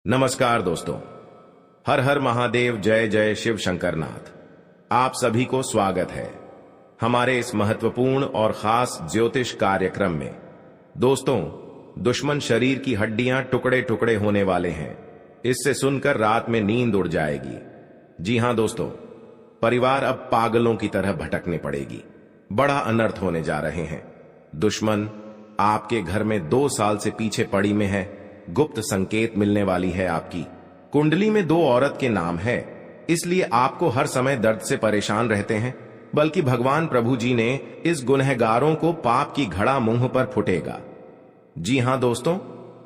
नमस्कार दोस्तों, हर हर महादेव, जय जय शिव शंकरनाथ। आप सभी को स्वागत है हमारे इस महत्वपूर्ण और खास ज्योतिष कार्यक्रम में। दोस्तों, दुश्मन शरीर की हड्डियां टुकड़े टुकड़े होने वाले हैं। इससे सुनकर रात में नींद उड़ जाएगी। जी हां दोस्तों, परिवार अब पागलों की तरह भटकने पड़ेगी। बड़ा अनर्थ होने जा रहे हैं। दुश्मन आपके घर में 2 साल से पीछे पड़ी में है। गुप्त संकेत मिलने वाली है। आपकी कुंडली में 2 औरत के नाम है, इसलिए आपको हर समय दर्द से परेशान रहते हैं। बल्कि भगवान प्रभु जी ने इस गुनहगारों को पाप की घड़ा मुंह पर फुटेगा। जी हां दोस्तों,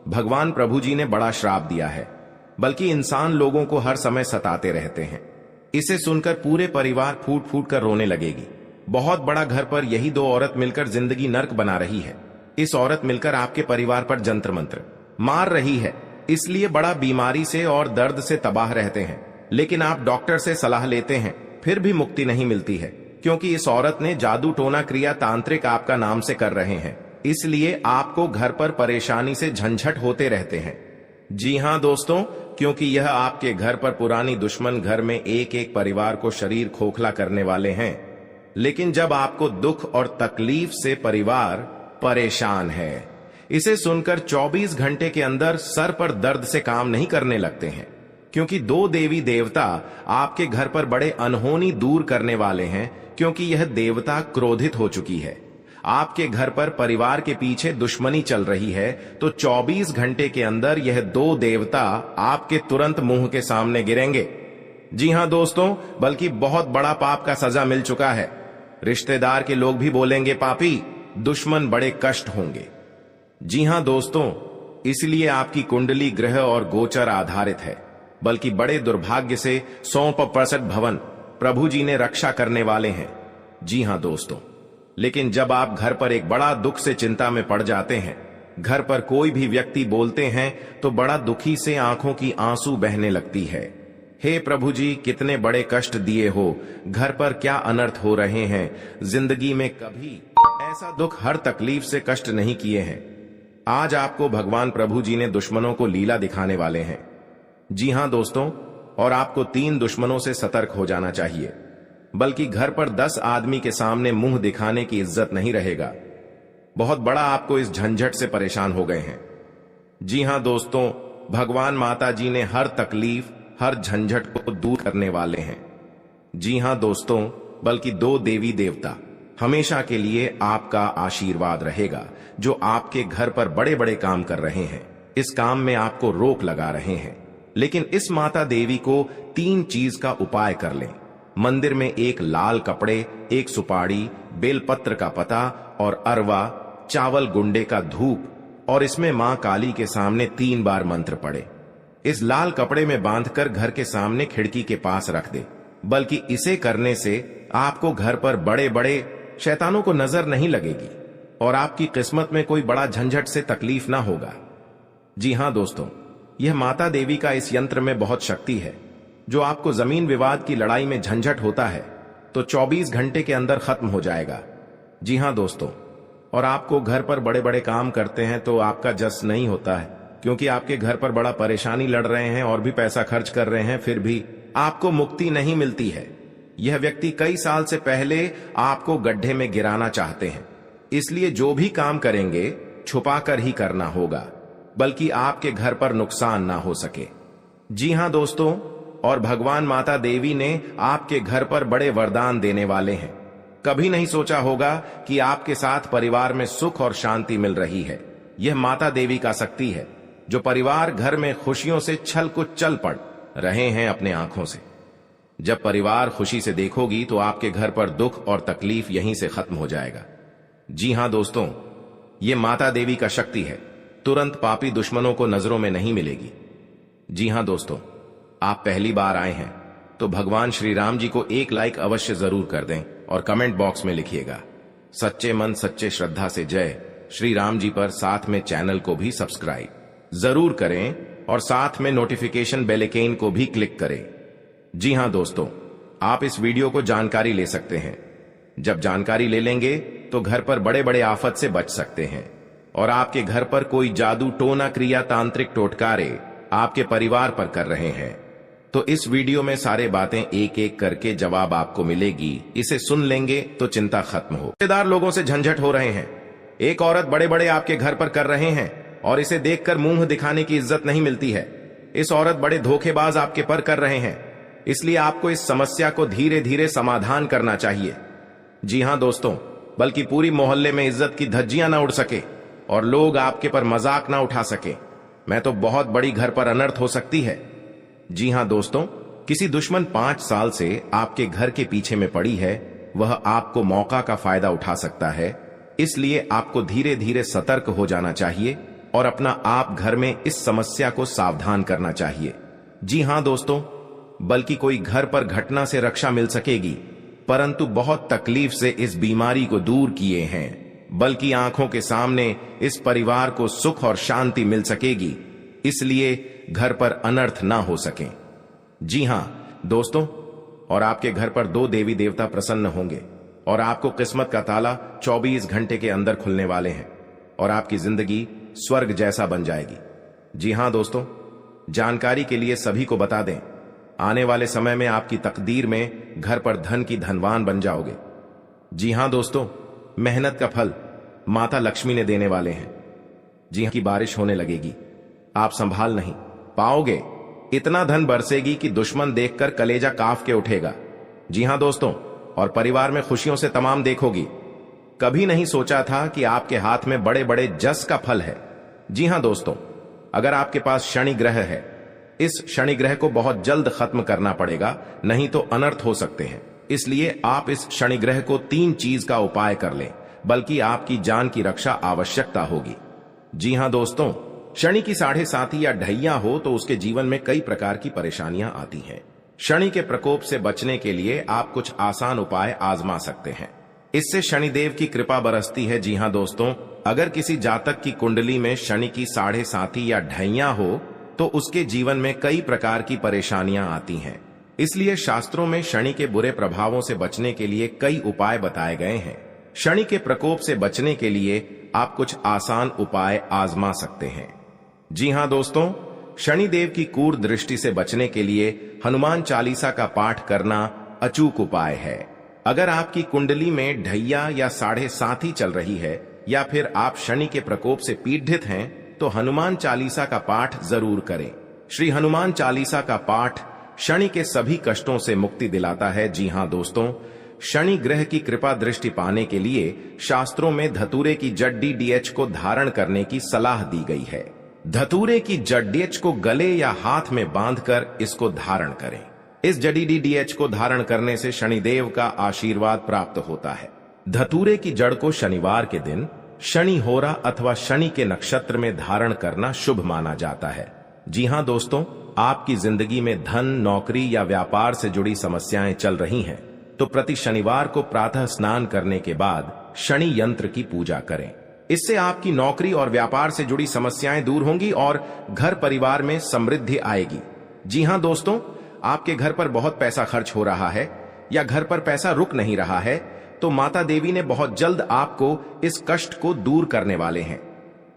भगवान प्रभु जी ने बड़ा श्राप दिया है, बल्कि इंसान लोगों को हर समय सताते रहते हैं। इसे सुनकर पूरे परिवार फूट फूट कर रोने लगेगी। बहुत बड़ा घर पर यही 2 औरत मिलकर जिंदगी नर्क बना रही है। इस औरत मिलकर आपके परिवार पर जंत्र मंत्र मार रही है, इसलिए बड़ा बीमारी से और दर्द से तबाह रहते हैं। लेकिन आप डॉक्टर से सलाह लेते हैं, फिर भी मुक्ति नहीं मिलती है, क्योंकि इस औरत ने जादू टोना क्रिया तांत्रिक आपका नाम से कर रहे हैं। इसलिए आपको घर पर परेशानी से झंझट होते रहते हैं। जी हां दोस्तों, क्योंकि यह आपके घर पर पुरानी दुश्मन घर में एक एक परिवार को शरीर खोखला करने वाले हैं। लेकिन जब आपको दुख और तकलीफ से परिवार परेशान है, इसे सुनकर 24 घंटे के अंदर सर पर दर्द से काम नहीं करने लगते हैं, क्योंकि 2 देवी देवता आपके घर पर बड़े अनहोनी दूर करने वाले हैं। क्योंकि यह देवता क्रोधित हो चुकी है। आपके घर पर परिवार के पीछे दुश्मनी चल रही है, तो 24 घंटे के अंदर यह 2 देवता आपके तुरंत मुंह के सामने गिरेंगे। जी हां दोस्तों, बल्कि बहुत बड़ा पाप का सजा मिल चुका है। रिश्तेदार के लोग भी बोलेंगे पापी, दुश्मन बड़े कष्ट होंगे। जी हां दोस्तों, इसलिए आपकी कुंडली ग्रह और गोचर आधारित है। बल्कि बड़े दुर्भाग्य से 100% भवन प्रभु जी ने रक्षा करने वाले हैं। जी हां दोस्तों, लेकिन जब आप घर पर एक बड़ा दुख से चिंता में पड़ जाते हैं, घर पर कोई भी व्यक्ति बोलते हैं तो बड़ा दुखी से आंखों की आंसू बहने लगती है। हे प्रभु जी, कितने बड़े कष्ट दिए हो, घर पर क्या अनर्थ हो रहे हैं। जिंदगी में कभी ऐसा दुख, हर तकलीफ से कष्ट नहीं किए हैं। आज आपको भगवान प्रभु जी ने दुश्मनों को लीला दिखाने वाले हैं। जी हां दोस्तों, और आपको 3 दुश्मनों से सतर्क हो जाना चाहिए। बल्कि घर पर 10 आदमी के सामने मुंह दिखाने की इज्जत नहीं रहेगा। बहुत बड़ा आपको इस झंझट से परेशान हो गए हैं। जी हां दोस्तों, भगवान माता जी ने हर तकलीफ, हर झंझट को दूर करने वाले हैं। जी हां दोस्तों, बल्कि 2 देवी देवता हमेशा के लिए आपका आशीर्वाद रहेगा, जो आपके घर पर बड़े बड़े काम कर रहे हैं। इस काम में आपको रोक लगा रहे हैं। लेकिन इस माता देवी को 3 चीज का उपाय कर लें। मंदिर में एक लाल कपड़े, एक सुपारी, बेलपत्र का पता और अरवा, चावल गुंडे का धूप, और इसमें मां काली के सामने 3 बार मंत्र पढ़े। इस लाल कपड़े में बांधकर घर के सामने खिड़की के पास रख दे। बल्कि इसे करने से आपको घर पर बड़े बड़े शैतानों को नजर नहीं लगेगी और आपकी किस्मत में कोई बड़ा झंझट से तकलीफ ना होगा। जी हां दोस्तों, यह माता देवी का इस यंत्र में बहुत शक्ति है। जो आपको जमीन विवाद की लड़ाई में झंझट होता है, तो 24 घंटे के अंदर खत्म हो जाएगा। जी हां दोस्तों, और आपको घर पर बड़े बड़े काम करते हैं तो आपका जस नहीं होता है, क्योंकि आपके घर पर बड़ा परेशानी लड़ रहे हैं और भी पैसा खर्च कर रहे हैं, फिर भी आपको मुक्ति नहीं मिलती है। यह व्यक्ति कई साल से पहले आपको गड्ढे में गिराना चाहते हैं। इसलिए जो भी काम करेंगे छुपाकर ही करना होगा, बल्कि आपके घर पर नुकसान ना हो सके। जी हां दोस्तों, और भगवान माता देवी ने आपके घर पर बड़े वरदान देने वाले हैं। कभी नहीं सोचा होगा कि आपके साथ परिवार में सुख और शांति मिल रही है। यह माता देवी का शक्ति है, जो परिवार घर में खुशियों से छल कुछ चल पड़ रहे हैं अपने आंखों से। जब परिवार खुशी से देखोगी तो आपके घर पर दुख और तकलीफ यहीं से खत्म हो जाएगा। जी हां दोस्तों, यह माता देवी का शक्ति है। तुरंत पापी दुश्मनों को नजरों में नहीं मिलेगी। जी हां दोस्तों, आप पहली बार आए हैं तो भगवान श्री राम जी को एक लाइक अवश्य जरूर कर दें और कमेंट बॉक्स में लिखिएगा सच्चे मन सच्चे श्रद्धा से जय श्री राम जी पर। साथ में चैनल को भी सब्सक्राइब जरूर करें और साथ में नोटिफिकेशन बेल आइकन को भी क्लिक करें। जी हां दोस्तों, आप इस वीडियो को जानकारी ले सकते हैं। जब जानकारी ले लेंगे तो घर पर बड़े बड़े आफत से बच सकते हैं और आपके घर पर कोई जादू टोना क्रिया तांत्रिक टोटकारे आपके परिवार पर कर रहे हैं। तो इस वीडियो में सारे बातें एक एक करके जवाब आपको मिलेगी। इसे सुन लेंगे तो चिंता खत्म हो। रिश्तेदार लोगों से झंझट हो रहे हैं। एक औरत बड़े बड़े आपके घर पर कर रहे हैं और इसे देखकर मुंह दिखाने की इज्जत नहीं मिलती है। इस औरत बड़े धोखेबाज आपके पर कर रहे हैं, इसलिए आपको इस समस्या को धीरे धीरे समाधान करना चाहिए। जी हां दोस्तों, बल्कि पूरी मोहल्ले में इज्जत की धज्जियां ना उड़ सके और लोग आपके पर मजाक ना उठा सके, मैं तो बहुत बड़ी घर पर अनर्थ हो सकती है। जी हां दोस्तों, किसी दुश्मन 5 साल से आपके घर के पीछे में पड़ी है, वह आपको मौका का फायदा उठा सकता है। इसलिए आपको धीरे धीरे सतर्क हो जाना चाहिए और अपना आप घर में इस समस्या को सावधान करना चाहिए। जी हां दोस्तों, बल्कि कोई घर पर घटना से रक्षा मिल सकेगी, परंतु बहुत तकलीफ से इस बीमारी को दूर किए हैं, बल्कि आंखों के सामने इस परिवार को सुख और शांति मिल सकेगी, इसलिए घर पर अनर्थ ना हो सके। जी हां दोस्तों, और आपके घर पर 2 देवी देवता प्रसन्न होंगे और आपको किस्मत का ताला 24 घंटे के अंदर खुलने वाले हैं और आपकी जिंदगी स्वर्ग जैसा बन जाएगी। जी हां दोस्तों, जानकारी के लिए सभी को बता दें, आने वाले समय में आपकी तकदीर में घर पर धन की धनवान बन जाओगे। जी हां दोस्तों, मेहनत का फल माता लक्ष्मी ने देने वाले हैं। जी हां, की बारिश होने लगेगी, आप संभाल नहीं पाओगे, इतना धन बरसेगी कि दुश्मन देखकर कलेजा काफ के उठेगा। जी हां दोस्तों, और परिवार में खुशियों से तमाम देखोगी। कभी नहीं सोचा था कि आपके हाथ में बड़े बड़े जस का फल है। जी हां दोस्तों, अगर आपके पास शनि ग्रह है, इस शनि ग्रह को बहुत जल्द खत्म करना पड़ेगा, नहीं तो अनर्थ हो सकते हैं। इसलिए आप इस शनि ग्रह को 3 चीज का उपाय कर लें, बल्कि आपकी जान की रक्षा आवश्यकता होगी। जी हां दोस्तों, शनि की 7.5 या ढैया हो तो उसके जीवन में कई प्रकार की परेशानियां आती हैं। शनि के प्रकोप से बचने के लिए आप कुछ आसान उपाय आजमा सकते हैं, इससे शनिदेव की कृपा बरसती है। जी हां दोस्तों, अगर किसी जातक की कुंडली में शनि की 7.5 या ढैया हो तो उसके जीवन में कई प्रकार की परेशानियां आती हैं। इसलिए शास्त्रों में शनि के बुरे प्रभावों से बचने के लिए कई उपाय बताए गए हैं। शनि के प्रकोप से बचने के लिए आप कुछ आसान उपाय आजमा सकते हैं। जी हां दोस्तों, शनिदेव की क्रूर दृष्टि से बचने के लिए हनुमान चालीसा का पाठ करना अचूक उपाय है। अगर आपकी कुंडली में ढैया या 7.5 चल रही है या फिर आप शनि के प्रकोप से पीड़ित हैं, तो हनुमान चालीसा का पाठ जरूर करें। श्री हनुमान चालीसा का पाठ शनि के सभी कष्टों से मुक्ति दिलाता है। जी हां दोस्तों, शनि ग्रह की कृपा दृष्टि पाने के लिए शास्त्रों में धतूरे की जड़ DDH को धारण करने की सलाह दी गई है। धतूरे की जड़ DDH को गले या हाथ में बांधकर इसको धारण करें। इस जड़ी DDH को धारण करने से शनिदेव का आशीर्वाद प्राप्त होता है। धतूरे की जड़ को शनिवार के दिन शनि होरा अथवा शनि के नक्षत्र में धारण करना शुभ माना जाता है। जी हां दोस्तों, आपकी जिंदगी में धन, नौकरी या व्यापार से जुड़ी समस्याएं चल रही हैं, तो प्रति शनिवार को प्रातः स्नान करने के बाद शनि यंत्र की पूजा करें। इससे आपकी नौकरी और व्यापार से जुड़ी समस्याएं दूर होंगी और घर परिवार में समृद्धि आएगी। जी हां दोस्तों, आपके घर पर बहुत पैसा खर्च हो रहा है या घर पर पैसा रुक नहीं रहा है, तो माता देवी ने बहुत जल्द आपको इस कष्ट को दूर करने वाले हैं।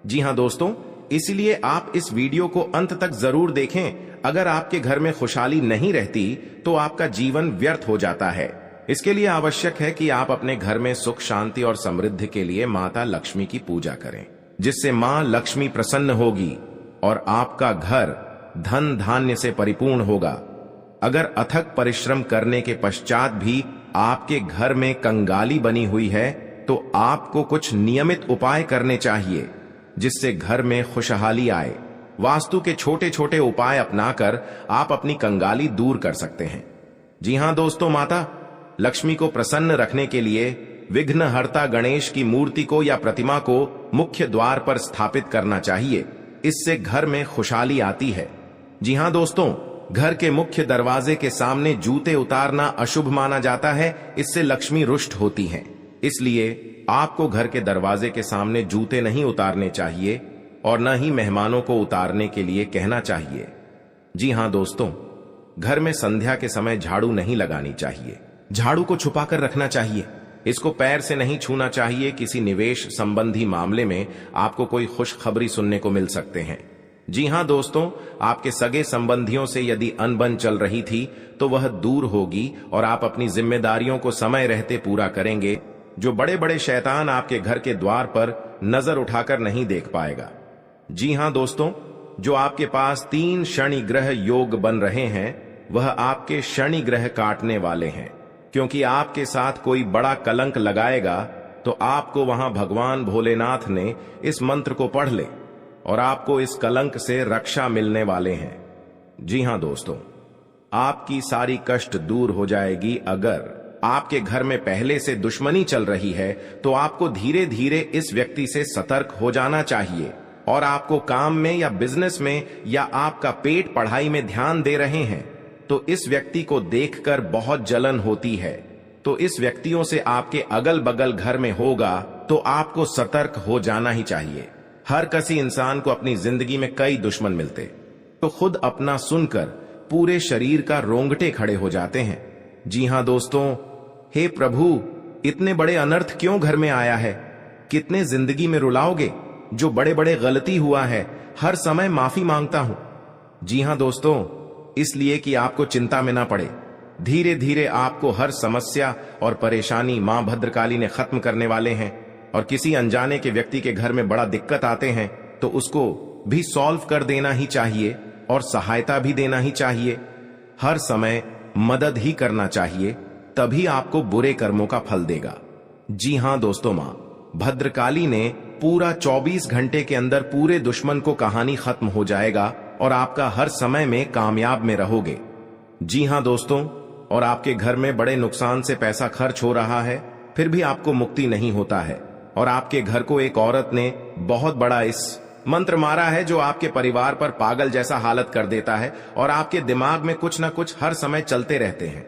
जी हां दोस्तों, इसलिए आप इस वीडियो को अंत तक जरूर देखें। अगर आपके घर में खुशहाली नहीं रहती तो आपका जीवन व्यर्थ हो जाता है। इसके लिए आवश्यक है कि आप अपने घर में सुख, शांति और समृद्धि के लिए माता लक्ष्मी की पूजा करें, जिससे मां लक्ष्मी प्रसन्न होगी और आपका घर धन धान्य से परिपूर्ण होगा। अगर अथक परिश्रम करने के पश्चात भी आपके घर में कंगाली बनी हुई है, तो आपको कुछ नियमित उपाय करने चाहिए, जिससे घर में खुशहाली आए। वास्तु के छोटे छोटे उपाय अपनाकर आप अपनी कंगाली दूर कर सकते हैं। जी हां दोस्तों, माता लक्ष्मी को प्रसन्न रखने के लिए विघ्नहर्ता गणेश की मूर्ति को या प्रतिमा को मुख्य द्वार पर स्थापित करना चाहिए। इससे घर में खुशहाली आती है। जी हां दोस्तों, घर के मुख्य दरवाजे के सामने जूते उतारना अशुभ माना जाता है, इससे लक्ष्मी रुष्ट होती हैं। इसलिए आपको घर के दरवाजे के सामने जूते नहीं उतारने चाहिए और न ही मेहमानों को उतारने के लिए कहना चाहिए। जी हां दोस्तों, घर में संध्या के समय झाड़ू नहीं लगानी चाहिए। झाड़ू को छुपाकर रखना चाहिए। इसको पैर से नहीं छूना चाहिए। किसी निवेश संबंधी मामले में आपको कोई खुशखबरी सुनने को मिल सकते हैं। जी हां दोस्तों, आपके सगे संबंधियों से यदि अनबन चल रही थी तो वह दूर होगी और आप अपनी जिम्मेदारियों को समय रहते पूरा करेंगे। जो बड़े बड़े शैतान आपके घर के द्वार पर नजर उठाकर नहीं देख पाएगा। जी हां दोस्तों, जो आपके पास 3 शनि ग्रह योग बन रहे हैं, वह आपके शनि ग्रह काटने वाले हैं, क्योंकि आपके साथ कोई बड़ा कलंक लगाएगा तो आपको वहां भगवान भोलेनाथ ने इस मंत्र को पढ़ ले और आपको इस कलंक से रक्षा मिलने वाले हैं। जी हां दोस्तों, आपकी सारी कष्ट दूर हो जाएगी। अगर आपके घर में पहले से दुश्मनी चल रही है तो आपको धीरे धीरे इस व्यक्ति से सतर्क हो जाना चाहिए। और आपको काम में या बिजनेस में या आपका पेट पढ़ाई में ध्यान दे रहे हैं तो इस व्यक्ति को देखकर बहुत जलन होती है, तो इस व्यक्तियों से आपके अगल बगल घर में होगा तो आपको सतर्क हो जाना ही चाहिए। हर किसी इंसान को अपनी जिंदगी में कई दुश्मन मिलते तो खुद अपना सुनकर पूरे शरीर का रोंगटे खड़े हो जाते हैं। जी हां दोस्तों, हे प्रभु, इतने बड़े अनर्थ क्यों घर में आया है? कितने जिंदगी में रुलाओगे? जो बड़े बड़े गलती हुआ है हर समय माफी मांगता हूं। जी हां दोस्तों, इसलिए कि आपको चिंता में ना पड़े। धीरे धीरे आपको हर समस्या और परेशानी मां भद्रकाली ने खत्म करने वाले हैं। और किसी अनजाने के व्यक्ति के घर में बड़ा दिक्कत आते हैं तो उसको भी सॉल्व कर देना ही चाहिए और सहायता भी देना ही चाहिए। हर समय मदद ही करना चाहिए, तभी आपको बुरे कर्मों का फल देगा। जी हां दोस्तों, मां भद्रकाली ने पूरा 24 घंटे के अंदर पूरे दुश्मन को कहानी खत्म हो जाएगा और आपका हर समय में कामयाब में रहोगे। जी हां दोस्तों, और आपके घर में बड़े नुकसान से पैसा खर्च हो रहा है फिर भी आपको मुक्ति नहीं होता है। और आपके घर को एक औरत ने बहुत बड़ा इस मंत्र मारा है जो आपके परिवार पर पागल जैसा हालत कर देता है और आपके दिमाग में कुछ ना कुछ हर समय चलते रहते हैं।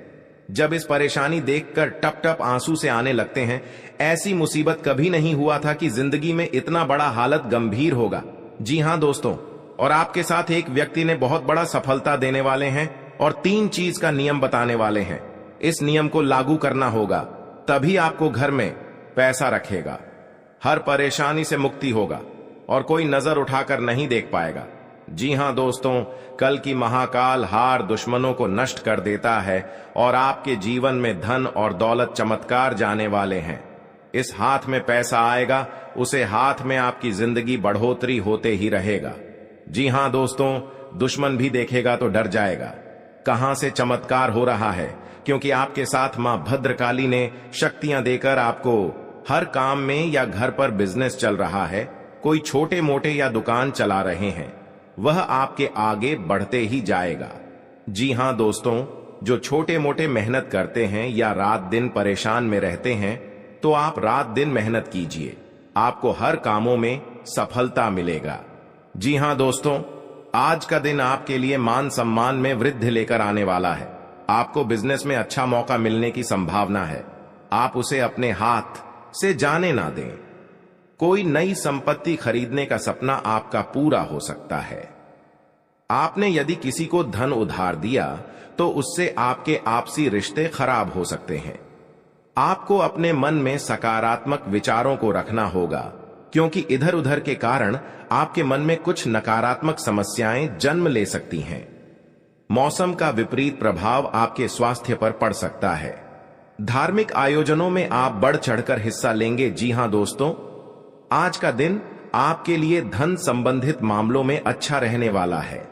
जब इस परेशानी देखकर टप टप आंसू से आने लगते हैं, ऐसी मुसीबत कभी नहीं हुआ था कि जिंदगी में इतना बड़ा हालत गंभीर होगा। जी हां दोस्तों, और आपके साथ एक व्यक्ति ने बहुत बड़ा सफलता देने वाले हैं और 3 चीज का नियम बताने वाले हैं। इस नियम को लागू करना होगा, तभी आपको घर में पैसा रखेगा, हर परेशानी से मुक्ति होगा और कोई नजर उठाकर नहीं देख पाएगा। जी हां दोस्तों, कल की महाकाल हार दुश्मनों को नष्ट कर देता है और आपके जीवन में धन और दौलत चमत्कार जाने वाले हैं। इस हाथ में पैसा आएगा, उसे हाथ में आपकी जिंदगी बढ़ोतरी होते ही रहेगा। जी हां दोस्तों, दुश्मन भी देखेगा तो डर जाएगा, कहां से चमत्कार हो रहा है, क्योंकि आपके साथ मां भद्रकाली ने शक्तियां देकर आपको हर काम में या घर पर बिजनेस चल रहा है, कोई छोटे मोटे या दुकान चला रहे हैं, वह आपके आगे बढ़ते ही जाएगा। जी हां दोस्तों, जो छोटे मोटे मेहनत करते हैं या रात दिन परेशान में रहते हैं तो आप रात दिन मेहनत कीजिए, आपको हर कामों में सफलता मिलेगा। जी हां दोस्तों, आज का दिन आपके लिए मान सम्मान में वृद्धि लेकर आने वाला है। आपको बिजनेस में अच्छा मौका मिलने की संभावना है, आप उसे अपने हाथ से जाने ना दें। कोई नई संपत्ति खरीदने का सपना आपका पूरा हो सकता है। आपने यदि किसी को धन उधार दिया तो उससे आपके आपसी रिश्ते खराब हो सकते हैं। आपको अपने मन में सकारात्मक विचारों को रखना होगा, क्योंकि इधर उधर के कारण आपके मन में कुछ नकारात्मक समस्याएं जन्म ले सकती हैं। मौसम का विपरीत प्रभाव आपके स्वास्थ्य पर पड़ सकता है। धार्मिक आयोजनों में आप बढ़ चढ़कर हिस्सा लेंगे। जी हां दोस्तों, आज का दिन आपके लिए धन संबंधित मामलों में अच्छा रहने वाला है।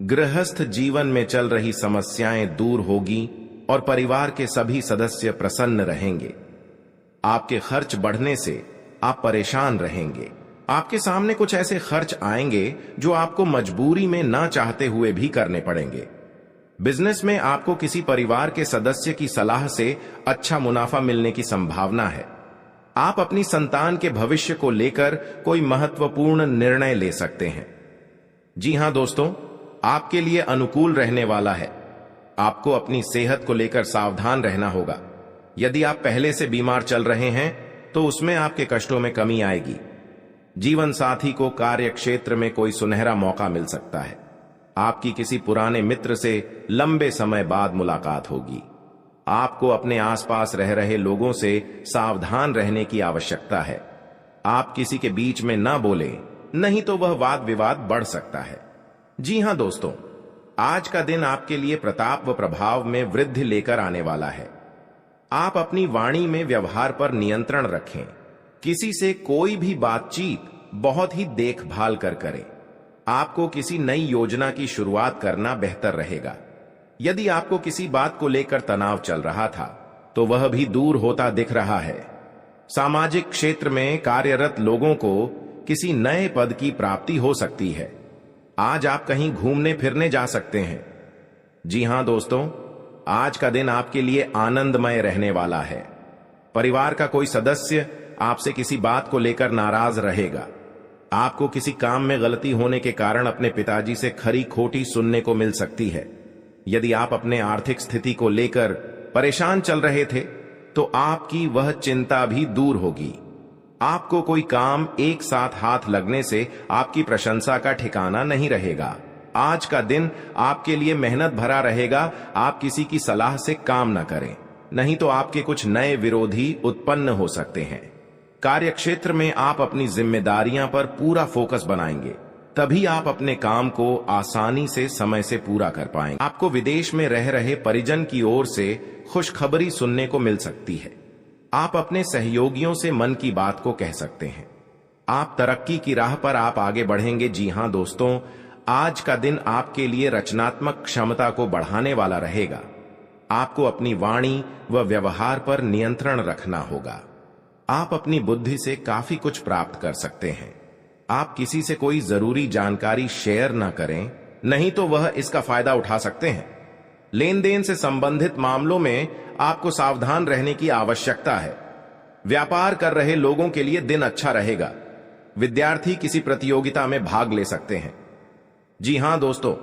गृहस्थ जीवन में चल रही समस्याएं दूर होगी और परिवार के सभी सदस्य प्रसन्न रहेंगे। आपके खर्च बढ़ने से आप परेशान रहेंगे। आपके सामने कुछ ऐसे खर्च आएंगे जो आपको मजबूरी में ना चाहते हुए भी करने पड़ेंगे। बिजनेस में आपको किसी परिवार के सदस्य की सलाह से अच्छा मुनाफा मिलने की संभावना है। आप अपनी संतान के भविष्य को लेकर कोई महत्वपूर्ण निर्णय ले सकते हैं। जी हां दोस्तों, आपके लिए अनुकूल रहने वाला है। आपको अपनी सेहत को लेकर सावधान रहना होगा। यदि आप पहले से बीमार चल रहे हैं तो उसमें आपके कष्टों में कमी आएगी। जीवन साथी को कार्य क्षेत्र में कोई सुनहरा मौका मिल सकता है। आपकी किसी पुराने मित्र से लंबे समय बाद मुलाकात होगी। आपको अपने आसपास रह रहे लोगों से सावधान रहने की आवश्यकता है। आप किसी के बीच में ना बोलें नहीं तो वह वाद विवाद बढ़ सकता है। जी हां दोस्तों, आज का दिन आपके लिए प्रताप व प्रभाव में वृद्धि लेकर आने वाला है। आप अपनी वाणी में व्यवहार पर नियंत्रण रखें। किसी से कोई भी बातचीत बहुत ही देखभाल कर करें। आपको किसी नई योजना की शुरुआत करना बेहतर रहेगा। यदि आपको किसी बात को लेकर तनाव चल रहा था तो वह भी दूर होता दिख रहा है। सामाजिक क्षेत्र में कार्यरत लोगों को किसी नए पद की प्राप्ति हो सकती है। आज आप कहीं घूमने फिरने जा सकते हैं। जी हां दोस्तों, आज का दिन आपके लिए आनंदमय रहने वाला है। परिवार का कोई सदस्य आपसे किसी बात को लेकर नाराज रहेगा। आपको किसी काम में गलती होने के कारण अपने पिताजी से खरी खोटी सुनने को मिल सकती है। यदि आप अपने आर्थिक स्थिति को लेकर परेशान चल रहे थे तो आपकी वह चिंता भी दूर होगी। आपको कोई काम एक साथ हाथ लगने से आपकी प्रशंसा का ठिकाना नहीं रहेगा। आज का दिन आपके लिए मेहनत भरा रहेगा। आप किसी की सलाह से काम न करें, नहीं तो आपके कुछ नए विरोधी उत्पन्न हो सकते हैं। कार्यक्षेत्र में आप अपनी जिम्मेदारियां पर पूरा फोकस बनाएंगे, तभी आप अपने काम को आसानी से समय से पूरा कर पाएंगे। आपको विदेश में रह रहे परिजन की ओर से खुशखबरी सुनने को मिल सकती है। आप अपने सहयोगियों से मन की बात को कह सकते हैं। आप तरक्की की राह पर आप आगे बढ़ेंगे। जी हां दोस्तों, आज का दिन आपके लिए रचनात्मक क्षमता को बढ़ाने वाला रहेगा। आपको अपनी वाणी व व्यवहार पर नियंत्रण रखना होगा। आप अपनी बुद्धि से काफी कुछ प्राप्त कर सकते हैं। आप किसी से कोई जरूरी जानकारी शेयर ना करें, नहीं तो वह इसका फायदा उठा सकते हैं। लेन देन से संबंधित मामलों में आपको सावधान रहने की आवश्यकता है। व्यापार कर रहे लोगों के लिए दिन अच्छा रहेगा। विद्यार्थी किसी प्रतियोगिता में भाग ले सकते हैं। जी हां दोस्तों,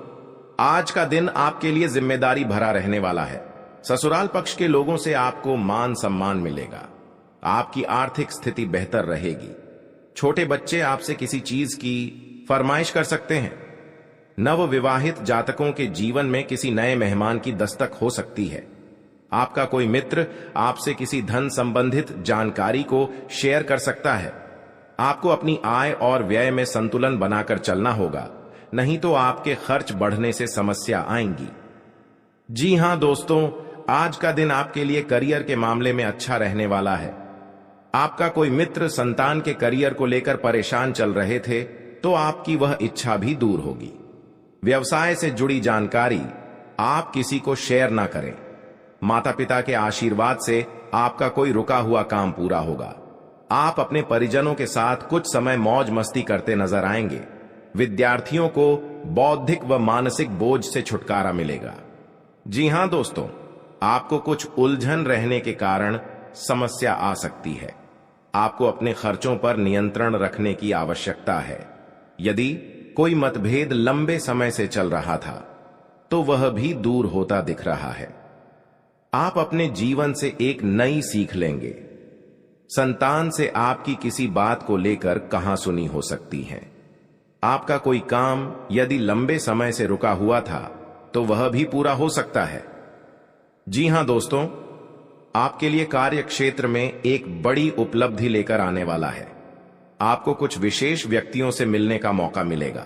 आज का दिन आपके लिए जिम्मेदारी भरा रहने वाला है। ससुराल पक्ष के लोगों से आपको मान सम्मान मिलेगा। आपकी आर्थिक स्थिति बेहतर रहेगी। छोटे बच्चे आपसे किसी चीज की फरमाइश कर सकते हैं। नवविवाहित जातकों के जीवन में किसी नए मेहमान की दस्तक हो सकती है। आपका कोई मित्र आपसे किसी धन संबंधित जानकारी को शेयर कर सकता है। आपको अपनी आय और व्यय में संतुलन बनाकर चलना होगा, नहीं तो आपके खर्च बढ़ने से समस्या आएंगी। जी हां दोस्तों, आज का दिन आपके लिए करियर के मामले में अच्छा रहने वाला है। आपका कोई मित्र संतान के करियर को लेकर परेशान चल रहे थे तो आपकी वह इच्छा भी दूर होगी। व्यवसाय से जुड़ी जानकारी आप किसी को शेयर ना करें। माता पिता के आशीर्वाद से आपका कोई रुका हुआ काम पूरा होगा। आप अपने परिजनों के साथ कुछ समय मौज मस्ती करते नजर आएंगे। विद्यार्थियों को बौद्धिक व मानसिक बोझ से छुटकारा मिलेगा। जी हां दोस्तों, आपको कुछ उलझन रहने के कारण समस्या आ सकती है। आपको अपने खर्चों पर नियंत्रण रखने की आवश्यकता है। यदि कोई मतभेद लंबे समय से चल रहा था तो वह भी दूर होता दिख रहा है। आप अपने जीवन से एक नई सीख लेंगे। संतान से आपकी किसी बात को लेकर कहां सुनी हो सकती है। आपका कोई काम यदि लंबे समय से रुका हुआ था तो वह भी पूरा हो सकता है। जी हां दोस्तों, आपके लिए कार्य क्षेत्र में एक बड़ी उपलब्धि लेकर आने वाला है। आपको कुछ विशेष व्यक्तियों से मिलने का मौका मिलेगा।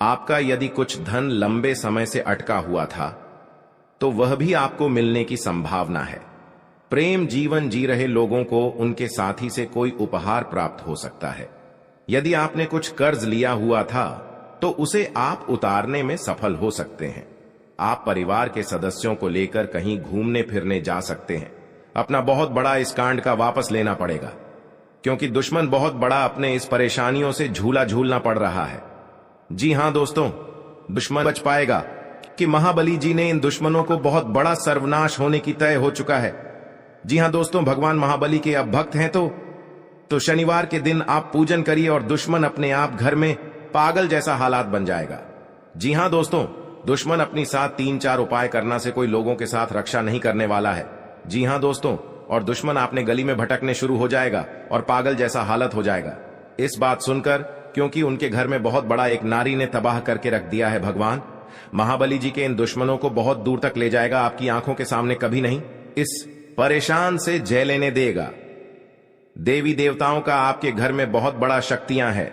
आपका यदि कुछ धन लंबे समय से अटका हुआ था तो वह भी आपको मिलने की संभावना है। प्रेम जीवन जी रहे लोगों को उनके साथी से कोई उपहार प्राप्त हो सकता है। यदि आपने कुछ कर्ज लिया हुआ था तो उसे आप उतारने में सफल हो सकते हैं। आप परिवार के सदस्यों को लेकर कहीं घूमने फिरने जा सकते हैं। अपना बहुत बड़ा इस कांड का वापस लेना पड़ेगा, क्योंकि दुश्मन बहुत बड़ा अपने इस परेशानियों से झूला झूलना पड़ रहा है। जी हां दोस्तों, दुश्मन बच पाएगा कि महाबली जी ने इन दुश्मनों को बहुत बड़ा सर्वनाश होने की तय हो चुका है। जी हां दोस्तों, भगवान महाबली के अब भक्त हैं तो शनिवार के दिन आप पूजन करिए और दुश्मन अपने आप घर में पागल जैसा हालात बन जाएगा। जी हां दोस्तों, दुश्मन अपनी साथ 3-4 उपाय करना से कोई लोगों के साथ रक्षा नहीं करने वाला है। जी हां दोस्तों, और दुश्मन आपने गली में भटकने शुरू हो जाएगा और पागल जैसा हालत हो जाएगा। इस बात सुनकर, क्योंकि उनके घर में बहुत बड़ा एक नारी ने तबाह करके रख दिया है, भगवान महाबली जी के इन दुश्मनों को बहुत दूर तक ले जाएगा, आपकी आंखों के सामने कभी नहीं इस परेशान से जय लेने देगा। देवी देवताओं का आपके घर में बहुत बड़ा शक्तियां है।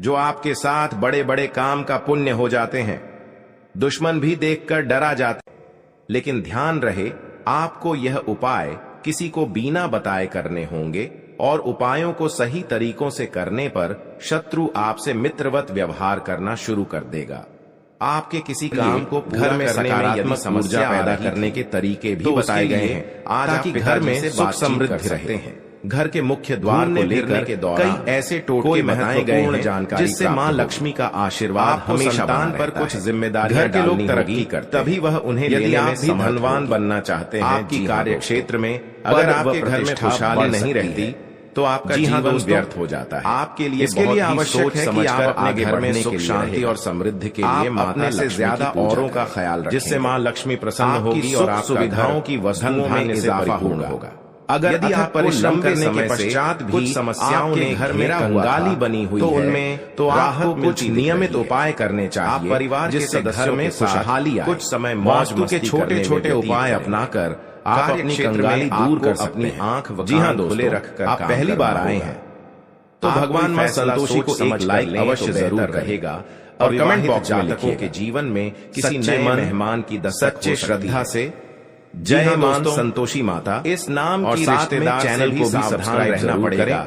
जो आपके साथ बड़े बड़े काम का पुण्य हो जाते हैं। दुश्मन भी देखकर डरा जाते, लेकिन ध्यान रहे आपको यह उपाय किसी को बिना बताए करने होंगे और उपायों को सही तरीकों से करने पर शत्रु आपसे मित्रवत व्यवहार करना शुरू कर देगा। आपके किसी काम को घर में सकारात्मक समस्या पैदा करने के तरीके भी बताए गए हैं ताकि घर में सुख समृद्धि रहते हैं। घर के मुख्य द्वार को लेकर के दौरान कई ऐसे टोटके बताए गए हैं जानकारी जिससे मां लक्ष्मी का आशीर्वाद हमेशा संतान पर कुछ जिम्मेदारियां घर के लोग तरक्की करते, तभी वह उन्हें यदि आप भी धनवान बनना चाहते हैं आपकी कार्य क्षेत्र में, अगर आपके घर में खुशहाली नहीं रहती तो आपका जीवन व्यर्थ हो जाता है। आपके लिए इसके लिए आवश्यक है कि आप अपने घर में सुख शांति और समृद्धि के लिए माता से ज्यादा औरों का ख्याल रखें, जिससे मां लक्ष्मी प्रसन्न होगी और आप सुविधाओं की वस्तुओं में इजाफा होगा। अगर यदि आप परिश्रम करने के पश्चात भी कुछ समस्याओं ने घर में कंगाली बनी हुई तो उनमें तो आपको कुछ नियमित उपाय करने चाहिए। आप परिवार के सदस्यों में खुशहाली आए, कुछ समय मौज के छोटे छोटे उपाय अपनाकर आप अपनी कंगाली दूर कर सकते हैं। आंख जी हाँ दोस्तों, रखकर आप पहली बार आए हैं तो भगवान मां संतोषी को एक लाइक अवश्य जरूर रहेगा और कमेंट बॉक्स में लिखिए कि जीवन में किसी नए मेहमान की सच्चे श्रद्धा से जय मां संतोषी माता इस नाम और साथ में चैनल को भी सब्सक्राइब रहना पड़ेगा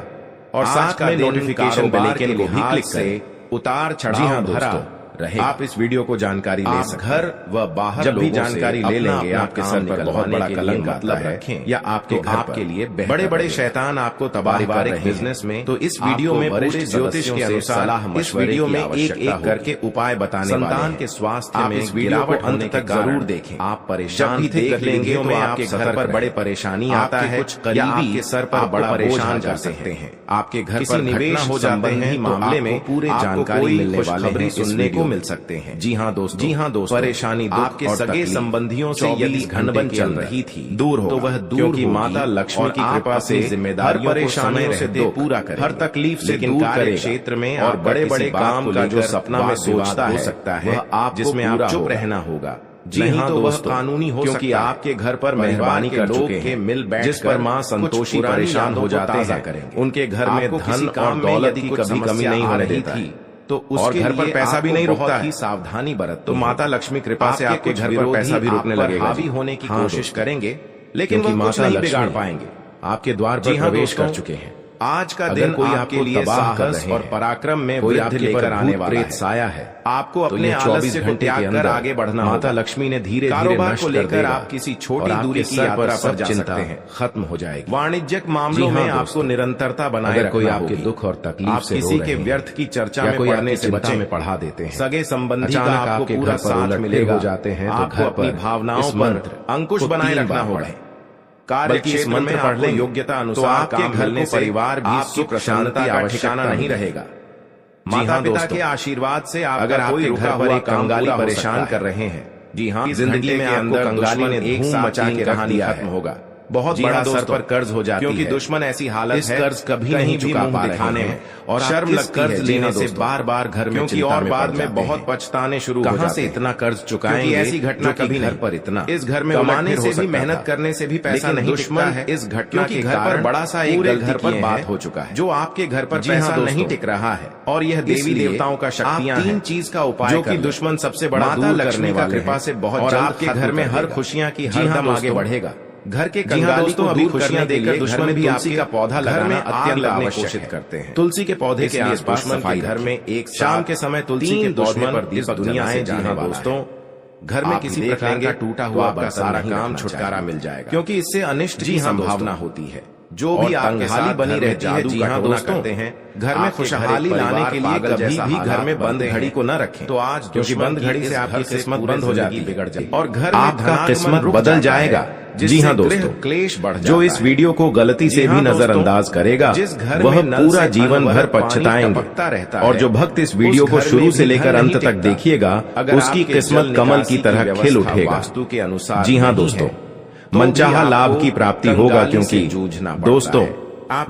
और साथ में नोटिफिकेशन बेल आइकन को भी क्लिक करें। उतार चढ़ाव भरा रहे आप इस वीडियो को जानकारी ले सकते हैं। घर व बाहर जब भी जानकारी ले लेंगे आपके सर पर बहुत बड़ा कलंक मतलब रखें या आपके आपके लिए बड़े बड़े शैतान आपको तबाह कर रहे हैं बिजनेस में, तो इस वीडियो में वरिष्ठ ज्योतिष के अनुसार इस वीडियो में एक एक करके उपाय बताने संतान के स्वास्थ्य में इस वीडियो को अंत तक जरूर देखें। आप परेशान देख लेंगे तो आपके घर पर बड़े परेशानी आता है, कुछ करीबी के सर पर बड़ा परेशान कर सकते हैं। आपके घर पर निवेश हो जाते हैं मामले में पूरे जानकारी मिलने वाले सुनने को मिल सकते हैं। जी हाँ दोस्तों, परेशानी आपके सगे संबंधियों से यदि घनबन चल रही थी दूर हो तो वह दूर, क्योंकि माता लक्ष्मी की कृपा से जिम्मेदारियों परेशानियों से पूरा करे, हर तकलीफ से दूर करे क्षेत्र में और बड़े बड़े काम का जो सपना में सोचता हो सकता है आप जिसमें आप चुप रहना होगा। जी हाँ तो वह कानूनी हो क्योंकि आपके घर पर मेहरबानी कर चुके हैं मिल बैठ जिस पर मां संतोषी परेशान हो जाते हैं। उनके घर में धन और दौलत की कभी कमी नहीं होने देती थी तो उसके घर पर पैसा भी नहीं रुकता है। सावधानी बरत तो माता लक्ष्मी कृपा से आपके घर पर पैसा भी रुकने लगेगा। हावी होने की कोशिश करेंगे लेकिन वह माता नहीं बिगाड़ पाएंगे। आपके द्वार पर प्रवेश कर चुके हैं। आज का दिन कोई आपके लिए साहस और पराक्रम में वृद्धि लेकर आने वाला है। साया है आपको अपने आलस्य को त्याग कर आगे बढ़ना। माता लक्ष्मी ने धीरे कारोबार को लेकर आप किसी छोटी दूरी की यात्रा पर जा सकते हैं, खत्म हो जाएगी। वाणिज्यिक मामलों में आपको निरंतरता बनाए रखना कोई आपके दुख और तकलीफ से किसी के व्यर्थ की चर्चा में पढ़ने से बच्चे में पढ़ा देते हैं। सगे संबंधी का आपको पूरा साथ मिलेगा हो जाते हैं तो आपको अपनी भावनाओं पर अंकुश बनाए रखना होगा। कार्य के मंत्र पढ़ने योग्यता अनुसार आपके घर में परिवार भी सुख शांति का ठिकाना नहीं रहेगा। माता पिता के आशीर्वाद से आप अगर आपके घर पर एक कंगाली परेशान कर रहे हैं, जी हाँ जिंदगी में अंदर कंगाली ने एक मचा के कहानी खत्म होगा। बहुत बड़ा सर पर कर्ज हो जाती है क्योंकि दुश्मन ऐसी हालत है कर्ज कभी नहीं चुका पा दिखाने में और शर्म लग कर्ज लेने से बार बार घर में क्योंकि और बाद में बहुत पछताने शुरू हो जाते हैं। से इतना कर्ज चुकाएंगे ऐसी घटना कभी घर पर इतना इस घर में कमाने से भी मेहनत करने से भी पैसा नहीं दुश्मन है। इस घटना के घर पर बड़ा सा एक घर पर बात हो चुका है जो आपके घर पर पैसा नहीं टिक रहा है और यह देवी देवताओं का शक्तियां तीन चीज का उपाय जो कि दुश्मन सबसे बड़ा दूर करने वाली कृपा से बहुत आपके घर में हर खुशियां की हरदम आगे बढ़ेगा। घर के कंगाली को अभी खुशियां देकर दुश्मन भी तुलसी का पौधा लगाना अत्यंत आवश्यक करते हैं। तुलसी के पौधे के आसपास सफाई घर में एक शाम के समय तुलसी के पौधे पर दीपक दुनियाएं जाने दोस्तों घर में किसी प्रकार का टूटा हुआ आपका सारा काम छुटकारा मिल जाएगा क्योंकि इससे अनिष्ट की संभावना होती है। जो भी आपके साथ बनी रहती है जी हाँ दोस्तों घर में खुशहाली लाने के लिए कभी भी घर में बंद घड़ी को न रखें तो आज क्योंकि बंद घड़ी से आपकी किस्मत बंद हो जाएगी बिगड़ जाएगी और घर आपका किस्मत बदल जाएगा। जी हाँ दोस्तों क्लेश बढ़ जो इस वीडियो को गलती से भी नजरअंदाज करेगा वह पूरा जीवन भर पछताएंगे और जो भक्त इस वीडियो को शुरू से लेकर अंत तक देखिएगा उसकी किस्मत कमल की तरह खिल उठेगा। वास्तु के अनुसार जी हाँ दोस्तों मनचाहा लाभ की प्राप्ति होगा क्योंकि दोस्तों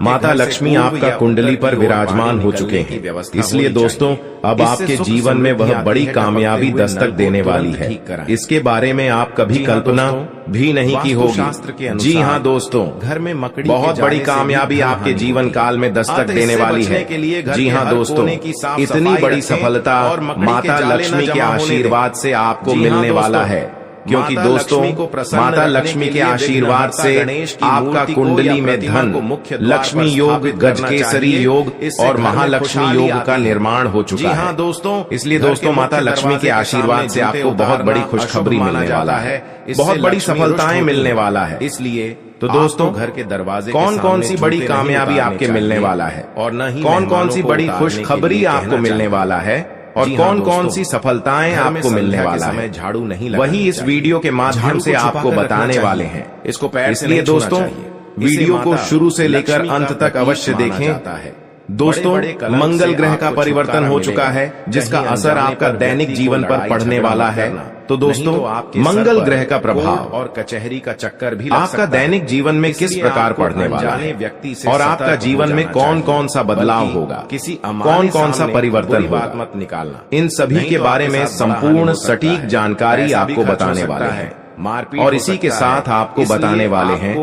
माता लक्ष्मी आपका कुंडली पर विराजमान हो चुके हैं। इसलिए दोस्तों अब आपके जीवन में वह बड़ी कामयाबी दस्तक देने वाली है। इसके बारे में आप कभी कल्पना भी नहीं की होगी। जी हाँ दोस्तों, घर में मकड़ी बहुत बड़ी कामयाबी आपके जीवन काल में दस्तक देने वाली है। जी हाँ दोस्तों, इतनी बड़ी सफलता माता लक्ष्मी के आशीर्वाद से आपको मिलने वाला है, क्योंकि दोस्तों माता लक्ष्मी के आशीर्वाद से आपका कुंडली में धन, लक्ष्मी योग, गजकेसरी योग और महालक्ष्मी योग का निर्माण हो चुका है। हाँ दोस्तों, इसलिए दोस्तों माता लक्ष्मी के आशीर्वाद से आपको बहुत बड़ी खुशखबरी मिलने वाला है, बहुत बड़ी सफलताएं मिलने वाला है। इसलिए तो दोस्तों घर के दरवाजे कौन कौन सी बड़ी कामयाबी आपके मिलने वाला है, और न ही कौन कौन सी बड़ी खुशखबरी आपको मिलने वाला है, और कौन कौन सी सफलताएं आपको मिलने वाला है, झाड़ू नहीं वही इस वीडियो के माध्यम से आपको बताने वाले हैं। इसको इसलिए दोस्तों वीडियो को शुरू से लेकर अंत तक अवश्य देखें। दोस्तों मंगल ग्रह का परिवर्तन हो चुका है, जिसका असर आपका दैनिक जीवन पर पड़ने वाला है। तो दोस्तों मंगल ग्रह का प्रभाव और कचहरी का चक्कर भी आपका दैनिक जीवन में किस प्रकार पड़ने वाला है, व्यक्ति से और आपका जीवन में कौन कौन सा बदलाव होगा, किसी कौन कौन सा परिवर्तन होगा, मत निकालना। इन सभी के बारे में संपूर्ण सटीक जानकारी आपको बताने वाले हैं, और इसी के साथ आपको बताने वाले हैं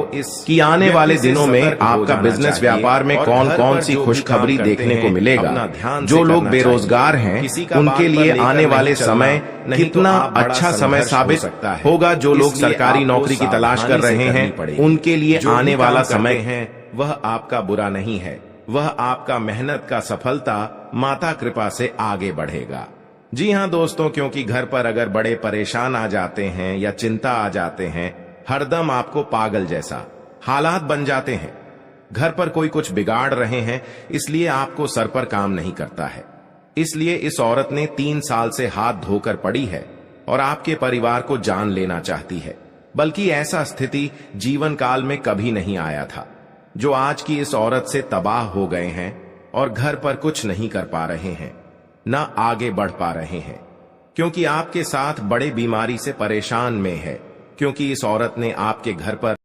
कि आने वाले दिनों में आपका बिजनेस व्यापार में कौन कौन सी खुशखबरी देखने को मिलेगा। जो लोग बेरोजगार हैं उनके लिए आने वाले समय कितना अच्छा समय साबित होगा। जो लोग सरकारी नौकरी की तलाश कर रहे हैं उनके लिए आने वाला समय है वह आपका बुरा नहीं है, वह आपका मेहनत का सफलता माता कृपा से आगे बढ़ेगा। जी हाँ दोस्तों, क्योंकि घर पर अगर बड़े परेशान आ जाते हैं या चिंता आ जाते हैं, हरदम आपको पागल जैसा हालात बन जाते हैं, घर पर कोई कुछ बिगाड़ रहे हैं, इसलिए आपको सर पर काम नहीं करता है। इसलिए इस औरत ने 3 साल से हाथ धोकर पड़ी है और आपके परिवार को जान लेना चाहती है। बल्कि ऐसा स्थिति जीवन काल में कभी नहीं आया था। जो आज की इस औरत से तबाह हो गए हैं और घर पर कुछ नहीं कर पा रहे हैं, न आगे बढ़ पा रहे हैं, क्योंकि आपके साथ बड़े बीमारी से परेशान में है, क्योंकि इस औरत ने आपके घर पर